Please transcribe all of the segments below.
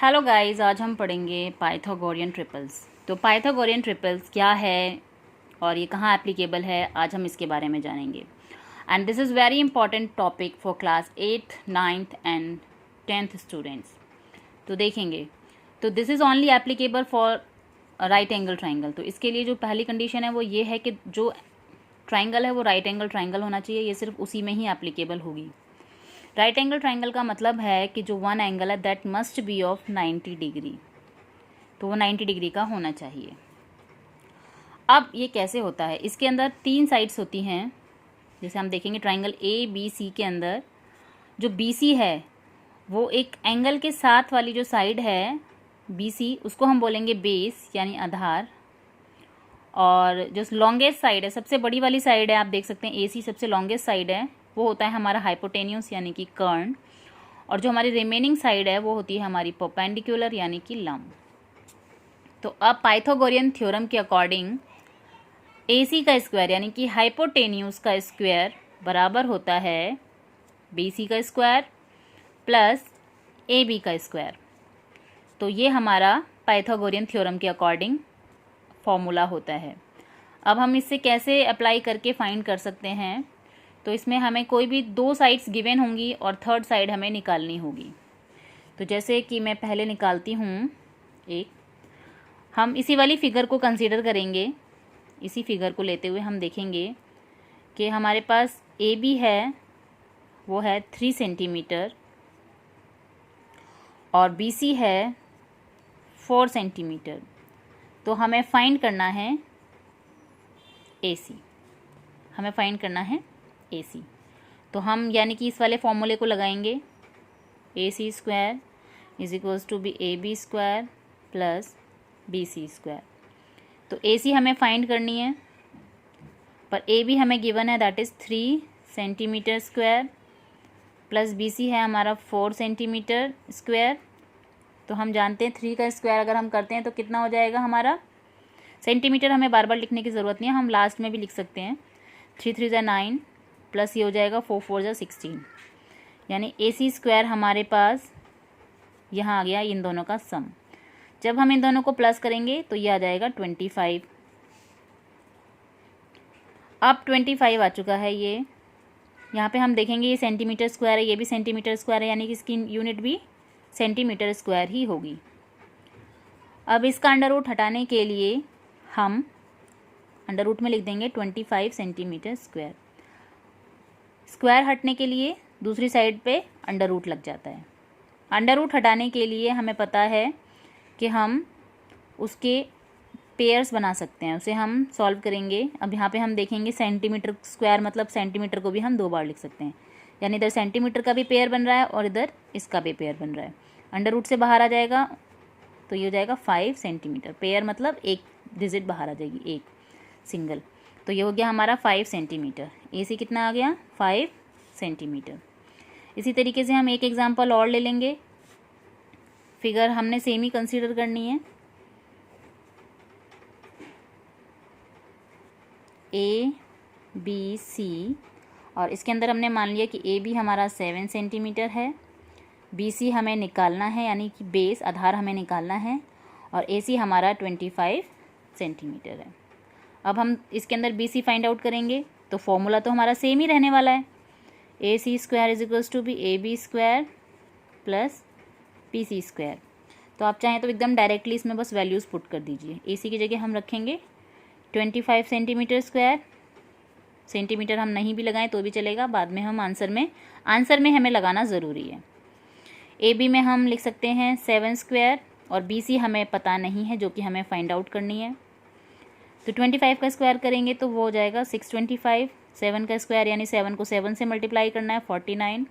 Hello guys, आज हम पढ़ेंगे पाइथागोरियन ट्रिपल्स। तो पाइथागोरियन ट्रिपल्स क्या है और ये कहाँ एप्लीकेबल है, आज हम इसके बारे में जानेंगे। And this is very important topic for class 8th, 9th and 10th students. तो देखेंगे, तो this is only applicable for right angle triangle. तो इसके लिए जो पहली कंडीशन है वो ये है कि जो ट्राइंगल है वो राइट एंगल ट्राइंगल होना चाहिए। ये सिर्फ उसी में ही एप्लीकेबल होगी। राइट एंगल ट्राइंगल का मतलब है कि जो वन एंगल है that must be of 90 degree, तो वो 90 डिग्री का होना चाहिए। अब ये कैसे होता है, इसके अंदर 3 साइड्स होती हैं। जैसे हम देखेंगे ट्राइंगल ए बी सी के अंदर जो बी सी है वो एक एंगल के साथ वाली जो साइड है बी सी, उसको हम बोलेंगे बेस यानी आधार। और जो लॉन्गेस्ट साइड है, सबसे बड़ी वाली साइड है, आप देख सकते हैं ए सी सबसे लॉन्गेस्ट साइड है, वो होता है हमारा हाइपोटेन्यूस यानी कि कर्ण। और जो हमारी रिमेनिंग साइड है वो होती है हमारी परपेंडिकुलर यानी कि लंब। तो अब पाइथागोरियन थ्योरम के अकॉर्डिंग AC का स्क्वायर यानी कि हाइपोटेन्यूस का स्क्वायर बराबर होता है BC का स्क्वायर प्लस AB का स्क्वायर। तो ये हमारा पाइथागोरियन थ्योरम के अकॉर्डिंग फॉर्मूला होता है। अब हम इससे कैसे अप्लाई करके फाइंड कर सकते हैं, तो इसमें हमें कोई भी 2 साइड्स गिवन होंगी और थर्ड साइड हमें निकालनी होगी। तो जैसे कि मैं पहले निकालती हूँ एक, हम इसी वाली फिगर को कंसीडर करेंगे। इसी फिगर को लेते हुए हम देखेंगे कि हमारे पास AB है वो है 3 सेंटीमीटर और BC है 4 सेंटीमीटर। तो हमें फाइंड करना है AC, हमें फाइंड करना है AC। तो हम यानी कि इस वाले फॉर्मूले को लगाएंगे, AC square is equals to be AB square plus BC square. तो AC हमें फाइंड करनी है, पर AB हमें गिवन है that is 3 centimetre square plus BC है हमारा 4 सेंटीमीटर स्क्वायर। तो हम जानते हैं 3 का स्क्वायर अगर हम करते हैं तो कितना हो जाएगा हमारा, सेंटीमीटर हमें बार बार लिखने की ज़रूरत नहीं है, हम लास्ट में भी लिख सकते हैं। 3 3 = 9 प्लस ये हो जाएगा 4 4 = 16, यानी AC स्क्वायर हमारे पास यहाँ आ गया इन दोनों का सम। जब हम इन दोनों को प्लस करेंगे तो ये आ जाएगा 25। अब 25 आ चुका है ये। यहाँ पे हम देखेंगे ये सेंटीमीटर स्क्वायर है, ये भी सेंटीमीटर स्क्वायर है, यानी कि इसकी यूनिट भी सेंटीमीटर स्क्वायर ही होगी। अब इसका अंडर रूट हटाने के लिए हम अंडर रूट में लिख देंगे 25 सेंटीमीटर स्क्वायर। स्क्वायर हटने के लिए दूसरी साइड पे अंडर रूट लग जाता है। अंडर रूट हटाने के लिए हमें पता है कि हम उसके पेयर्स बना सकते हैं, उसे हम सॉल्व करेंगे। अब यहाँ पे हम देखेंगे सेंटीमीटर स्क्वायर मतलब सेंटीमीटर को भी हम 2 बार लिख सकते हैं, यानी इधर सेंटीमीटर का भी पेयर बन रहा है और इधर इसका भी पेयर बन रहा है। अंडर रूट से बाहर आ जाएगा तो ये हो जाएगा 5 सेंटीमीटर, पेयर मतलब एक डिजिट बाहर आ जाएगी, एक सिंगल। तो ये हो गया हमारा 5 सेंटीमीटर। AC कितना आ गया 5 सेंटीमीटर। इसी तरीके से हम एक एग्जांपल और ले लेंगे। फिगर हमने सेम ही कंसीडर करनी है, ABC, और इसके अंदर हमने मान लिया कि AB हमारा 7 सेंटीमीटर है, BC हमें निकालना है यानी कि बेस आधार हमें निकालना है, और AC हमारा 25 सेंटीमीटर है। अब हम इसके अंदर BC फाइंड आउट करेंगे तो फॉर्मूला तो हमारा सेम ही रहने वाला है, AC square is equals to be AB square plus BC square. तो आप चाहें तो एकदम डायरेक्टली इसमें बस वैल्यूज़ पुट कर दीजिए। AC की जगह हम रखेंगे 25 सेंटीमीटर स्क्वायर, सेंटीमीटर हम नहीं भी लगाएं तो भी चलेगा, बाद में हम आंसर में हमें लगाना ज़रूरी है। AB में हम लिख सकते हैं 7 स्क्वायर और BC हमें पता नहीं है जो कि हमें फाइंड आउट करनी है। तो 25 का स्क्वायर करेंगे तो वो हो जाएगा 625, 7 का स्क्वायर यानी 7 को 7 से मल्टीप्लाई करना है 49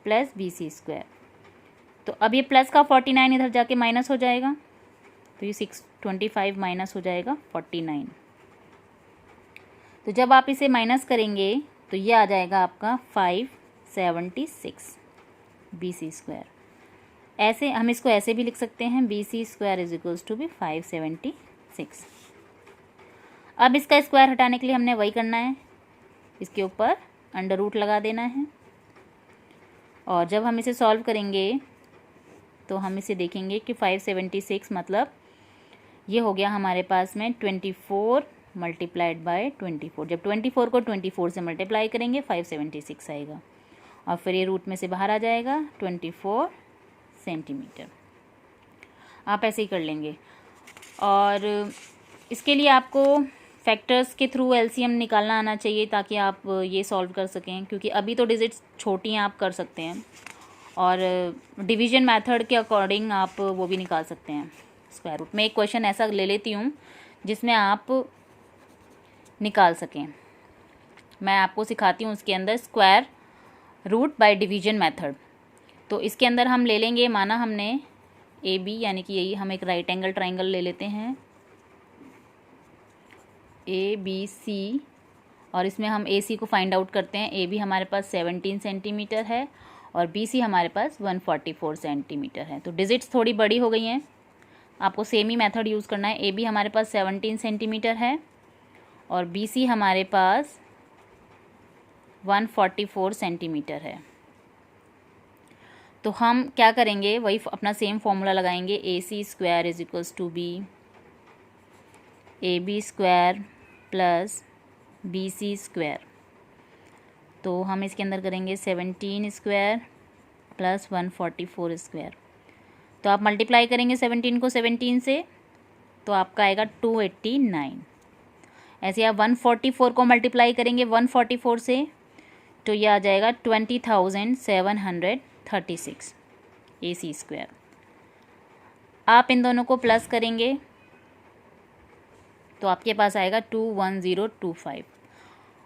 प्लस BC स्क्वायर। तो अब ये प्लस का 49 इधर जाके माइनस हो जाएगा, तो ये 625 माइनस हो जाएगा 49। तो जब आप इसे माइनस करेंगे तो ये आ जाएगा आपका 576 BC स्क्वायर। ऐसे हम इसको ऐसे भी लिख सकते हैं, BC square is equals to be 576। अब इसका स्क्वायर हटाने के लिए हमने वही करना है, इसके ऊपर अंडर रूट लगा देना है। और जब हम इसे सॉल्व करेंगे तो हम इसे देखेंगे कि 576 मतलब ये हो गया हमारे पास में 24 मल्टीप्लाइड बाय 24। जब 24 को 24 से मल्टीप्लाई करेंगे 576 आएगा और फिर ये रूट में से बाहर आ जाएगा 24 सेंटीमीटर। आप ऐसे ही कर लेंगे। और इसके लिए आपको फैक्टर्स के थ्रू एलसीएम निकालना आना चाहिए ताकि आप ये सॉल्व कर सकें, क्योंकि अभी तो डिजिट्स छोटी हैं, आप कर सकते हैं। और डिवीजन मेथड के अकॉर्डिंग आप वो भी निकाल सकते हैं स्क्वायर रूट। मैं एक क्वेश्चन ऐसा ले लेती हूँ जिसमें आप निकाल सकें। मैं आपको सिखाती हूँ उसके अंदर square root by division method. तो इसके अंदर हम ले लेंगे, माना हमने ए बी यानी कि यही हम एक राइट एंगल ट्राइंगल ले लेते हैं ए बी सी, और इसमें हम ए सी को फाइंड आउट करते हैं। ए बी हमारे पास 17 सेंटीमीटर है और बी सी हमारे पास 144 सेंटीमीटर है। तो डिजिट्स थोड़ी बड़ी हो गई हैं, आपको सेम ही मेथड यूज़ करना है। ए बी हमारे पास 17 सेंटीमीटर है और बी सी हमारे पास 144 सेंटीमीटर है। तो हम क्या करेंगे, वही अपना सेम फॉर्मूला लगाएंगे। A C square is equals to B A B square plus B C square. तो हम इसके अंदर करेंगे 17 स्क्वायर प्लस 144 स्क्वायर। तो आप मल्टीप्लाई करेंगे 17 को 17 से तो आपका आएगा 289। ऐसे आप 144 को मल्टीप्लाई करेंगे 144 से तो ये आ जाएगा 20,736 ए सी स्क्वायर। आप इन दोनों को प्लस करेंगे तो आपके पास आएगा 21025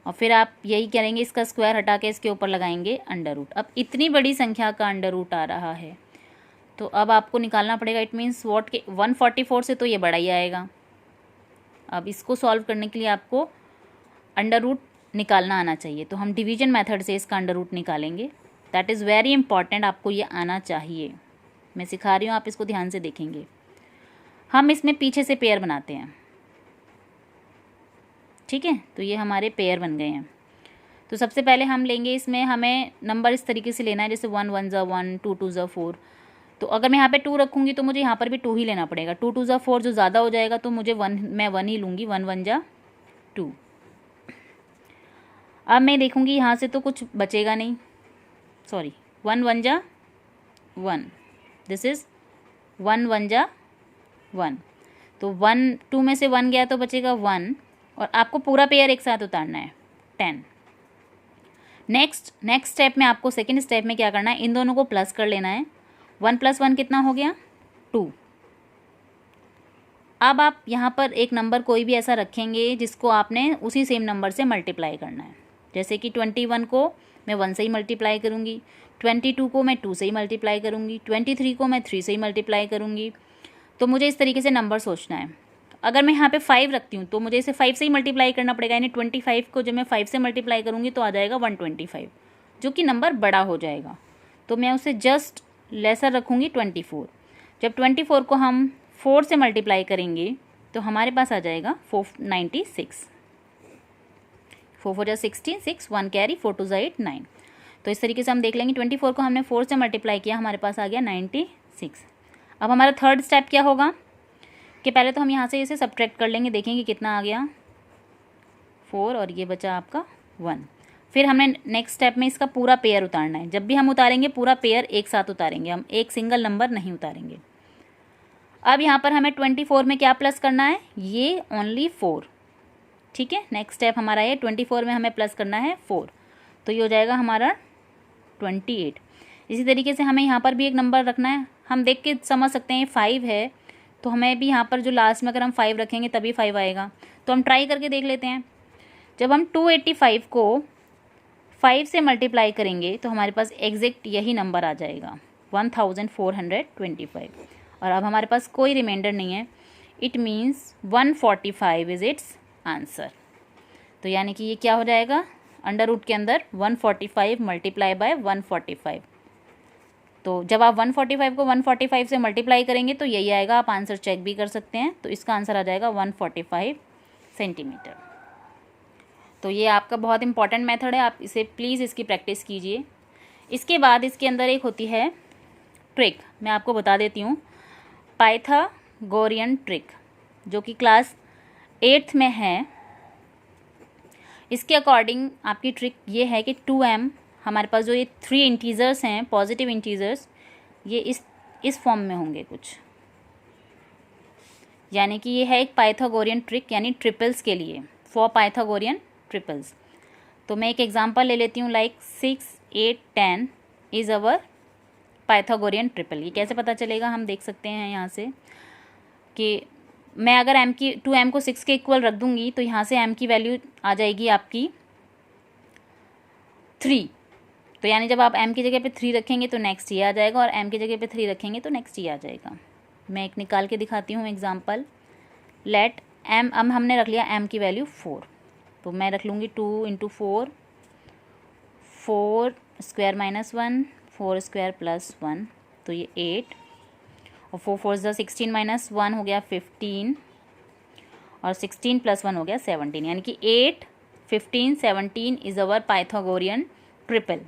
और फिर आप यही करेंगे, इसका स्क्वायर हटा के इसके ऊपर लगाएंगे अंडर रूट। अब इतनी बड़ी संख्या का अंडर रूट आ रहा है तो अब आपको निकालना पड़ेगा। इट मीन्स व्हाट के 144 से तो ये बड़ा ही आएगा। अब इसको सॉल्व करने के लिए आपको अंडर रूट निकालना आना चाहिए। तो हम डिवीजन मेथड से इसका अंडर रूट निकालेंगे। दैट इज़ वेरी इंपॉर्टेंट, आपको ये आना चाहिए। मैं सिखा रही हूँ, आप इसको ध्यान से देखेंगे। हम इसमें पीछे से पेयर बनाते हैं, ठीक है। तो ये हमारे पेयर बन गए हैं। तो सबसे पहले हम लेंगे, इसमें हमें नंबर इस तरीके से लेना है जैसे 1 1 ज़ा 1, 2 2 ज़ा 4। तो अगर मैं यहाँ पे 2 रखूँगी तो मुझे यहाँ पर भी 2 ही लेना पड़ेगा। 2 2 ज़ा 4 जो ज़्यादा हो जाएगा तो मुझे मैं 1 ही लूँगी। 1 1 ज़ा 2। अब मैं देखूँगी यहाँ से तो कुछ बचेगा नहीं, सॉरी 1 1 ज़ा 1, दिस इज़ 1 1 ज़ा 1। तो 1 2 में से 1 गया तो बचेगा 1 और आपको पूरा पेयर एक साथ उतारना है 10। नेक्स्ट स्टेप में आपको सेकेंड स्टेप में क्या करना है, इन दोनों को प्लस कर लेना है। 1 + 1 कितना हो गया 2। अब आप यहाँ पर एक नंबर कोई भी ऐसा रखेंगे जिसको आपने उसी सेम नंबर से मल्टीप्लाई करना है। जैसे कि 21 को मैं 1 से ही मल्टीप्लाई करूँगी, 22 को मैं 2 से ही मल्टीप्लाई करूँगी, 23 को मैं 3 से ही मल्टीप्लाई करूँगी। तो मुझे इस तरीके से नंबर सोचना है। अगर मैं यहाँ पे 5 रखती हूँ तो मुझे इसे 5 से ही मल्टीप्लाई करना पड़ेगा, यानी 25 को जब मैं 5 से मल्टीप्लाई करूँगी तो आ जाएगा 125, जो कि नंबर बड़ा हो जाएगा। तो मैं उसे जस्ट लेसर रखूँगी 24। जब 24 को हम 4 से मल्टीप्लाई करेंगे तो हमारे पास आ जाएगा 496। 4 4 16, 6 1 कैरी, 4 2 8 9। तो इस तरीके से हम देख लेंगे 24 को हमने 4 से मल्टीप्लाई किया, हमारे पास आ गया 96। अब हमारा थर्ड स्टेप क्या होगा कि पहले तो हम यहाँ से इसे सब्ट्रैक्ट कर लेंगे, देखेंगे कितना आ गया 4 और ये बचा आपका 1। फिर हमने नेक्स्ट स्टेप में इसका पूरा पेयर उतारना है। जब भी हम उतारेंगे पूरा पेयर एक साथ उतारेंगे, हम एक सिंगल नंबर नहीं उतारेंगे। अब यहाँ पर हमें 24 में क्या प्लस करना है, ये ओनली 4, ठीक है। नेक्स्ट स्टेप हमारा ये 24 में हमें प्लस करना है 4, तो ये हो जाएगा हमारा 28। इसी तरीके से हमें यहाँ पर भी एक नंबर रखना है। हम देख के समझ सकते हैं 5 है तो हमें भी यहाँ पर जो लास्ट में अगर हम 5 रखेंगे तभी 5 आएगा। तो हम ट्राई करके देख लेते हैं। जब हम 285 को 5 से मल्टीप्लाई करेंगे तो हमारे पास एग्जैक्ट यही नंबर आ जाएगा 1425। और अब हमारे पास कोई रिमाइंडर नहीं है, it means 145 is it's answer. तो यानी कि ये क्या हो जाएगा, अंडर रूट के अंदर 145 मल्टीप्लाई बाय 145। तो जब आप 145 को 145 से मल्टीप्लाई करेंगे तो यही आएगा। आप आंसर चेक भी कर सकते हैं। तो इसका आंसर आ जाएगा 145 सेंटीमीटर। तो ये आपका बहुत इंपॉर्टेंट मेथड है, आप इसे प्लीज़ इसकी प्रैक्टिस कीजिए। इसके बाद इसके अंदर एक होती है ट्रिक मैं आपको बता देती हूँ। पाइथागोरियन ट्रिक जो कि क्लास 8th में है, इसके अकॉर्डिंग आपकी ट्रिक ये है कि 2m हमारे पास जो ये 3 इंटीजर्स हैं, पॉजिटिव इंटीजर्स, ये इस फॉर्म में होंगे कुछ, यानी कि ये है एक पाइथागोरियन ट्रिक, यानी ट्रिपल्स के लिए, फॉर पाइथागोरियन ट्रिपल्स। तो मैं एक एग्जांपल ले लेती हूँ, like 6, 8, 10 is our Pythagorean triple. ये कैसे पता चलेगा, हम देख सकते हैं यहाँ से कि मैं अगर m की 2m को 6 के इक्वल रख दूँगी तो यहाँ से m की वैल्यू आ जाएगी आपकी 3। तो यानी जब आप m की जगह पे 3 रखेंगे तो नेक्स्ट ये आ जाएगा, और m की जगह पे 3 रखेंगे तो नेक्स्ट ये आ जाएगा। मैं एक निकाल के दिखाती हूँ एग्जांपल। लेट m, अब हमने रख लिया m की वैल्यू 4, तो मैं रख लूँगी 2 × 4, 4 स्क्वायर माइनस 1, 4 स्क्वायर प्लस 1, तो ये 8, और 4 4 ज़ा 16 माइनस 1 हो गया 15, और 16 प्लस 1 हो गया 17, यानी कि 8, 15, 17 is our Pythagorean triple.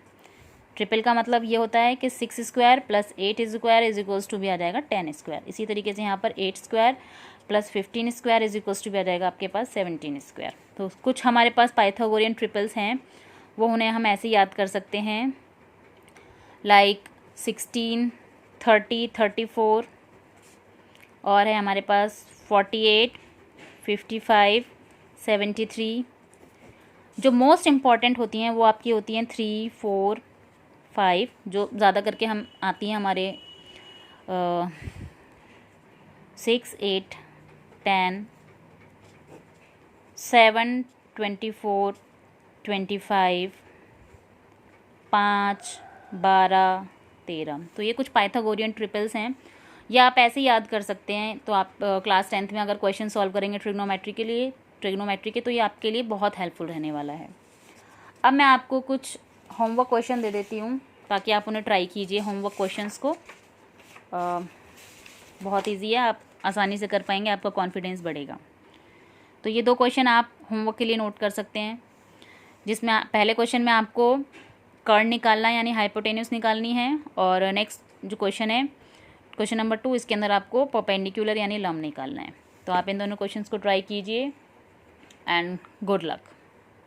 Triple का मतलब ये होता है कि 6 square plus 8 square is equals to भी आ जाएगा 10 स्क्वायर। इसी तरीके से यहाँ पर 8 square plus 15 square is equals to भी आ जाएगा आपके पास 17 स्क्वायर। तो कुछ हमारे पास पाइथागोरियन ट्रिपल्स हैं, वो उन्हें हम ऐसे याद कर सकते हैं, लाइक 16, 30, 34, और है हमारे पास 48, 55, 73। जो मोस्ट इम्पॉर्टेंट होती हैं वो आपकी होती हैं 3, 4, 5, जो ज़्यादा करके हम आती हैं हमारे 6, 8, 10, 7, 24, 25, 5, 12, 13। तो ये कुछ पाइथागोरियन ट्रिपल्स हैं, या आप ऐसे याद कर सकते हैं। तो आप क्लास 10th में अगर क्वेश्चन सॉल्व करेंगे ट्रिग्नोमेट्री के, तो ये आपके लिए बहुत हेल्पफुल रहने वाला है। अब मैं आपको कुछ होमवर्क क्वेश्चन दे देती हूँ ताकि आप उन्हें ट्राई कीजिए। होमवर्क क्वेश्चंस को बहुत इजी है, आप आसानी से कर पाएंगे, आपका कॉन्फिडेंस बढ़ेगा। तो ये 2 क्वेश्चन आप होमवर्क के लिए नोट कर सकते हैं, जिसमें पहले क्वेश्चन में आपको कर्ड निकालना है, यानी हाइपोटेन्यूस निकालनी है, और नेक्स्ट जो क्वेश्चन है क्वेश्चन नंबर 2, इसके अंदर आपको परपेंडिकुलर यानी लंब निकालना है। तो आप इन दोनों क्वेश्चंस को ट्राई कीजिए एंड गुड लक।